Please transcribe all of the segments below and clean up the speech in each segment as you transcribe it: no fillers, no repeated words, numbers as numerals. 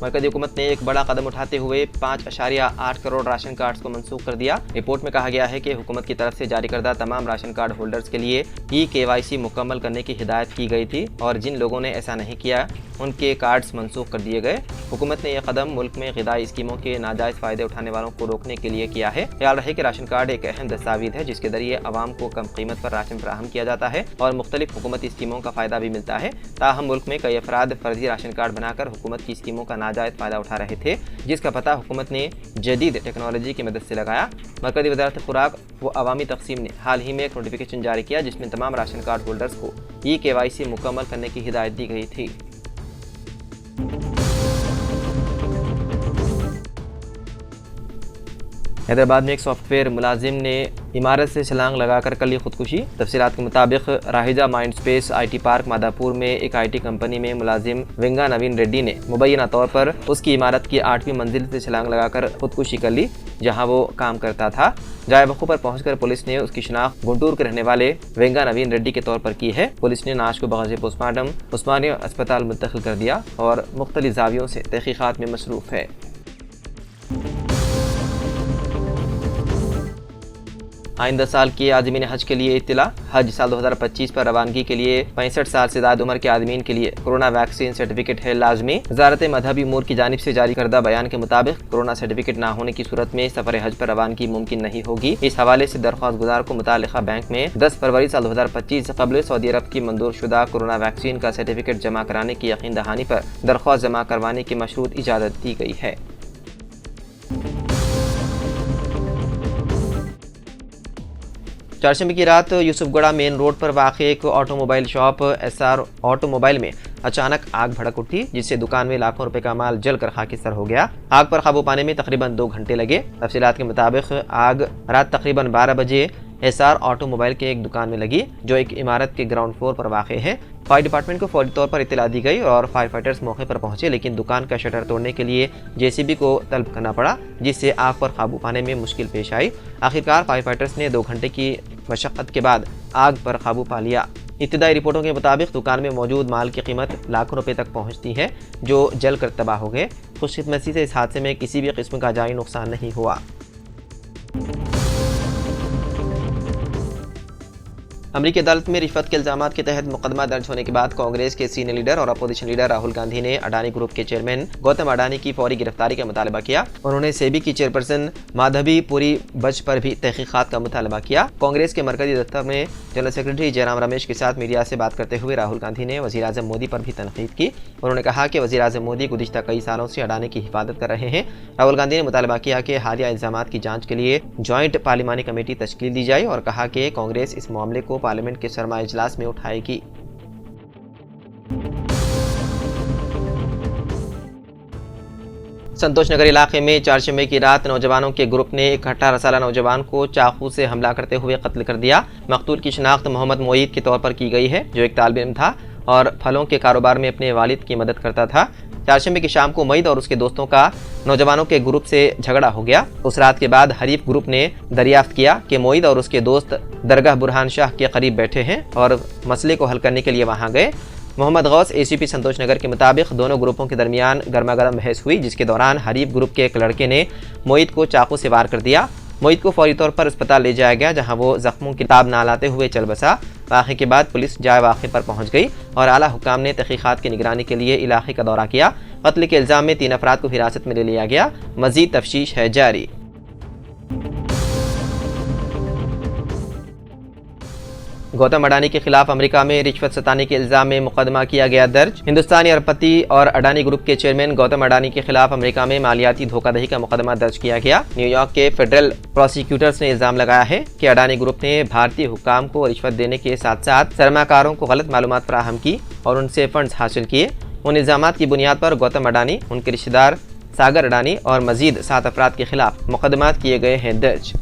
मरकजी हुकूमत ने एक बड़ा कदम उठाते हुए 5.8 करोड़ राशन कार्ड्स को मंसूख कर दिया। रिपोर्ट में कहा गया है कि हुकूमत की तरफ से जारी करदा तमाम राशन कार्ड होल्डर्स के लिए KYC मुकम्मल करने की हिदायत की गई थी और जिन लोगों ने ऐसा नहीं किया उनके कार्ड्स मंसूख कर दिए गए। हुकूमत ने यह कदम मुल्क में ग़िज़ाई स्कीमों के नाजायज़ फ़ायदे उठाने वालों को रोकने के लिए किया है। ख्याल रहे कि राशन कार्ड एक अहम दस्तावेज है जिसके जरिए आवाम को कम कीमत पर राशन फराहम किया जाता है और मुख्तलिफ हुकूमती स्कीमों का फ़ायदा भी मिलता है। ताहम मुल्क में कई अफराद फर्जी राशन कार्ड बनाकर हुकूमत की स्कीमों का नाजायज़ फ़ायदा उठा रहे थे, जिसका पता हुकूमत ने जदीद टेक्नोलॉजी की मदद से लगाया। मरकज़ी वज़ारत खुराक व अवामी तक़सीम ने हाल ही में एक नोटिफिकेशन जारी किया जिसमें तमाम राशन कार्ड होल्डर्स को KYC मुकम्मल करने की हिदायत दी गई थी। हैदराबाद में एक सॉफ्टवेयर मुलाजिम ने इमारत से छलांग लगाकर कर ली खुदकुशी। तफसीलात के मुताबिक Raheja mind space IT park Madhapur में एक IT कंपनी में मुलाजिम वेंगा नवीन रेड्डी ने मुबैना तौर पर उसकी इमारत की 8वीं मंजिल से छलांग लगाकर खुदकुशी कर ली जहां वो काम करता था। जाए वक़ू पर पहुंचकर पुलिस ने उसकी शिनाख्त गुंटूर के रहने वाले वेंगा नवीन रेड्डी के तौर पर की है। पुलिस ने नाश को बग़ाज़ पोस्टमार्टम उस्मानिया अस्पताल मुंतकिल कर दिया और मुख्तलिफ ज़ावियों से तहक़ीक़ात में मसरूफ़ है। आइंदा साल के आज़मीन हज के लिए इत्तला। हज साल 2025 पर रवानगी के लिए 65 साल से ज़्यादा उम्र के आदमीन के लिए कोरोना वैक्सीन सर्टिफिकेट है लाजमी। वज़ारत मज़हबी उमूर की जानिब से जारी करदा बयान के मुताबिक कोरोना सर्टिफिकेट ना होने की सूरत में सफ़र हज पर रवानगी मुमकिन नहीं होगी। इस हवाले से दरख्वास्त गुजार को मुतालिका बैंक में 10 फरवरी साल 2025 से कबल सऊदी अरब की मंजूर शुदा कोरोना वैक्सीन का सर्टिफिकेट जमा कराने की यकीन दहानी पर दरख्वास्त जमा करवाने की मशरूत इजाज़त दी गई है। चारशंबे की रात यूसुफगढ़ा मेन रोड पर वाक़ एक ऑटोमोबाइल शॉप SR ऑटोमोबाइल में अचानक आग भड़क उठी जिससे दुकान में लाखों रुपए का माल जलकर खाकिस्तान हो गया। आग पर काबू पाने में तकरीबन 2 घंटे लगे। तफसीलात के मुताबिक आग रात तकरीबन 12 बजे SR ऑटोमोबाइल के एक दुकान में लगी जो एक इमारत के ग्राउंड फ्लोर पर वाक़ है। फायर डिपार्टमेंट को फौरी तौर पर इत्तला दी गई और फायर फाइटर्स मौके पर पहुंचे, लेकिन दुकान का शटर तोड़ने के लिए JCB को तलब करना पड़ा जिससे आग पर काबू पाने में मुश्किल पेश आई। आखिरकार फायर फाइटर्स ने 2 घंटे की मशक्क़त के बाद आग पर काबू पा लिया। इब्तिदाई रिपोर्टों के मुताबिक दुकान में मौजूद माल की कीमत लाखों रुपए तक पहुंचती है जो जलकर तबाह हो गए। खुशकिस्मती से इस हादसे में किसी भी किस्म का जानी नुकसान नहीं हुआ। अमरीकी अदालत में रिश्वत के इल्ज़ामात के तहत मुकदमा दर्ज होने के बाद कांग्रेस के सीनियर लीडर और अपोजिशन लीडर राहुल गांधी ने अडानी ग्रुप के चेयरमैन गौतम अडानी की फौरी गिरफ्तारी का मुतालबा किया। उन्होंने सेबी की चेयरपर्सन माधवी पुरी बज पर भी तहकीकात का मुतालबा किया। कांग्रेस के मरकजी दफ्तर में जनरल सेक्रेटरी जयराम रमेश के साथ मीडिया से बात करते हुए राहुल गांधी ने वज़ीर आज़म मोदी पर भी तनकीद की। उन्होंने कहा कि वज़ीर आज़म मोदी गुज़िश्ता कई सालों से अडानी की हिफाजत कर रहे हैं। राहुल गांधी ने मुतालबा किया कि हालिया इल्ज़ामात की जाँच के लिए जॉइंट पार्लिमानी कमेटी तश्कील दी जाए और कहा कि कांग्रेस इस मामले को पार्लियामेंट के सरमाया इजलास में उठाएगी। संतोष नगर इलाके में चारशंबे की रात नौजवानों के ग्रुप ने एक 18 साल नौजवान को चाकू से हमला करते हुए कत्ल कर दिया। मकतूल की शिनाख्त मोहम्मद मोईद के तौर पर की गई है जो एक तालिब इल्म था और फलों के कारोबार में अपने वालिद की मदद करता था। चारशंबे की शाम को मोईद और उसके दोस्तों का नौजवानों के ग्रुप से झगड़ा हो गया। उस रात के बाद हरीफ ग्रुप ने दरियाफ्त किया कि मोईद और उसके दोस्त दरगाह बुरहान शाह के करीब बैठे हैं और मसले को हल करने के लिए वहां गए। मोहम्मद गौस ACP संतोष नगर के मुताबिक दोनों ग्रुपों के दरमियान गर्मा गर्म बहस हुई जिसके दौरान हरीफ ग्रुप के एक लड़के ने मोईद को चाकू से वार कर दिया। मोईद को फौरी तौर पर अस्पताल ले जाया गया जहां वो जख्मों की ताब ना लाते हुए चल बसा। वाक़े के बाद पुलिस जाए वाक़े पर पहुंच गई और आला हुकाम ने तहकीकात की निगरानी के लिए इलाके का दौरा किया। कत्ल के इल्ज़ाम में 3 अफराद को हिरासत में ले लिया गया। मज़ीद तफ्तीश है जारी। गौतम अडानी के खिलाफ अमेरिका में रिश्वत सताने के इल्जाम में मुकदमा किया गया दर्ज। हिंदुस्तानी अरबपति और अडानी ग्रुप के चेयरमैन गौतम अडानी के खिलाफ अमेरिका में मालियाती धोखाधड़ी का मुकदमा दर्ज किया गया। न्यूयॉर्क के फेडरल प्रोसिक्यूटर्स ने इल्जाम लगाया है कि अडानी ग्रुप ने भारतीय हुक्काम को रिश्वत देने के साथ साथ सरमाकारों को गलत मालूमात फराहम की और उनसे फंड्स हासिल किए। उन इल्जामात की बुनियाद पर गौतम अडानी, उनके रिश्तेदार सागर अडानी और मजीद 7 अफराद के खिलाफ मुकदमात किए गए हैं दर्ज।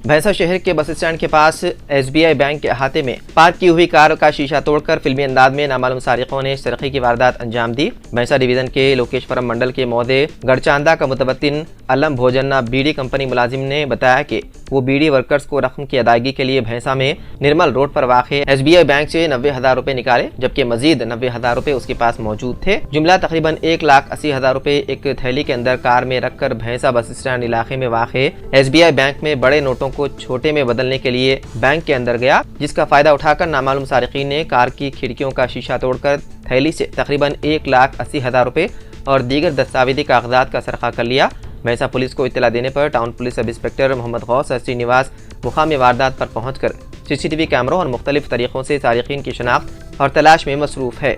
भैंसा शहर के बस स्टैंड के पास SBI बैंक के अहाते में पार्क की हुई कार का शीशा तोड़कर फिल्मी अंदाज में नामालूम सारिकों ने सरकी की वारदात अंजाम दी। भैंसा डिवीजन के लोकेश्वरम मंडल के मौदे गढ़चांदा का मुतवत्तिन अलम भोजन्ना बीड़ी कंपनी मुलाजिम ने बताया कि वो बीड़ी वर्कर्स को रकम की अदायगी के लिए भैंसा में निर्मल रोड पर वाक़े SBI बैंक से 90,000 रुपए निकाले, जबकि मजीद 90,000 रुपए उसके पास मौजूद थे। जुमला तकरीबन 1,80,000 रुपए एक थैली के अंदर कार में रखकर भैंसा बस स्टैंड इलाके में वाक़े SBI बैंक में बड़े नोटों को छोटे में बदलने के लिए बैंक के अंदर गया, जिसका फायदा उठाकर नामालूम सारिकीन ने कार की खिड़कियों का शीशा तोड़कर थैली से तकरीबन 1,80,000 रुपए और दीगर दस्तावेजी कागजात का सरखा कर लिया। भैंसा पुलिस को इत्तला देने पर town police sub inspector Mohammad Ghouse Srinivas मुकामी वारदात पर पहुंचकर CCTV कैमरों और मुख्तलिफ तरीकों से सारिकीन की शनाख्त और तलाश में मसरूफ है।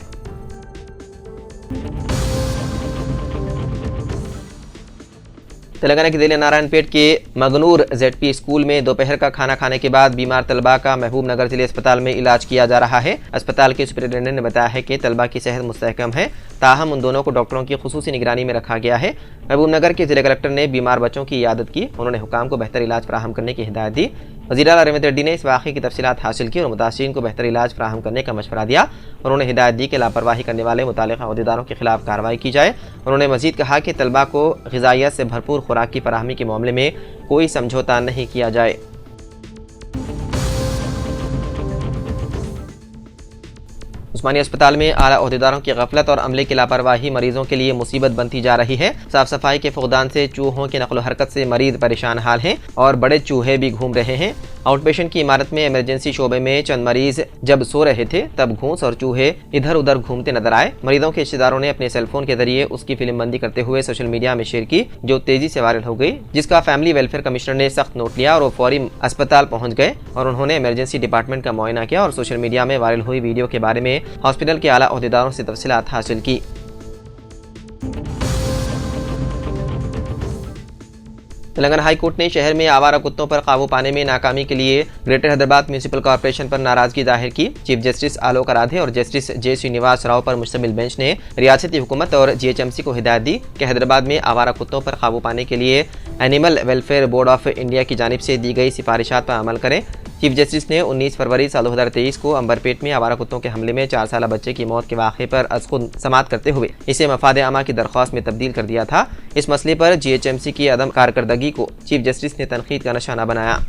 तेलंगाना के जिले नारायणपेट के मगनूर ZP स्कूल में दोपहर का खाना खाने के बाद बीमार तलबा का महबूब नगर जिले अस्पताल में इलाज किया जा रहा है। अस्पताल के सुपरिटेंडेंट ने बताया है कि तलबा की सेहत मुस्तहकम है, ताहम उन दोनों को डॉक्टरों की खुसूसी निगरानी में रखा गया है। महबूब नगर के जिला कलेक्टर ने बीमार बच्चों की इयादत की। उन्होंने हुकाम को बेहतर इलाज फराहम करने की हिदायत दी। वज़ीर आला रेवंत रेड्डी ने इस वाक़े की तफसीलात हासिल की और मुतासिरीन को बेहतर इलाज फराहम करने का मशवरा दिया। उन्होंने हिदायत दी कि लापरवाही करने वाले मुतालिका अहदेदारों के खिलाफ कार्रवाई की जाए। उन्होंने मजीद कहा कि तलबा को ग़िज़ाइयत से भरपूर खुराक की फराहमी के मामले में कोई समझौता नहीं किया जाए। उस्मानी अस्पताल में आला अहदेदारों की गफलत और अमले की लापरवाही मरीजों के लिए मुसीबत बनती जा रही है। साफ सफाई के फुकदान से चूहों की नकलो हरकत से मरीज परेशान हाल हैं और बड़े चूहे भी घूम रहे हैं। आउटपेशेंट की इमारत में इमरजेंसी शोबे में चंद मरीज जब सो रहे थे तब घूस और चूहे इधर उधर घूमते नजर आए। मरीजों के रिश्तेदारों ने अपने सेलफोन के जरिए उसकी फिल्म बंदी करते हुए सोशल मीडिया में शेयर की, जो तेजी से वायरल हो गई, जिसका फैमिली वेलफेयर कमिश्नर ने सख्त नोट लिया और वो फौरी अस्पताल पहुंच गए और उन्होंने इमरजेंसी डिपार्टमेंट का मुआयना किया और सोशल मीडिया में वायरल हुई वीडियो के बारे में हॉस्पिटल के आला अहदेदारों से तफसीलात हासिल की। तेलंगाना हाई कोर्ट ने शहर में आवारा कुत्तों पर काबू पाने में नाकामी के लिए ग्रेटर हैदराबाद म्यूनिसिपल कॉर्पोरेशन पर नाराजगी जाहिर की। चीफ जस्टिस आलोक आराधे और जस्टिस J. श्रीनिवास राव पर मुश्तमिल बेंच ने रियासती हुकूमत और GHMC को हिदायत दी कि हैदराबाद में आवारा कुत्तों पर काबू पाने के लिए animal welfare board of India की जानिब से दी गई सिफारिशात पर अमल करें। चीफ जस्टिस ने 19 फरवरी साल 2023 को अंबरपेट में आवारा कुत्तों के हमले में 4 साला बच्चे की मौत के वाक़े पर अज़-खुद समाअत करते हुए इसे मफाद आमा की दरख्वास्त में तब्दील कर दिया था। इस मसले पर GHMC की अदम कारकर्दगी को चीफ जस्टिस ने तनकीद का निशाना बनाया।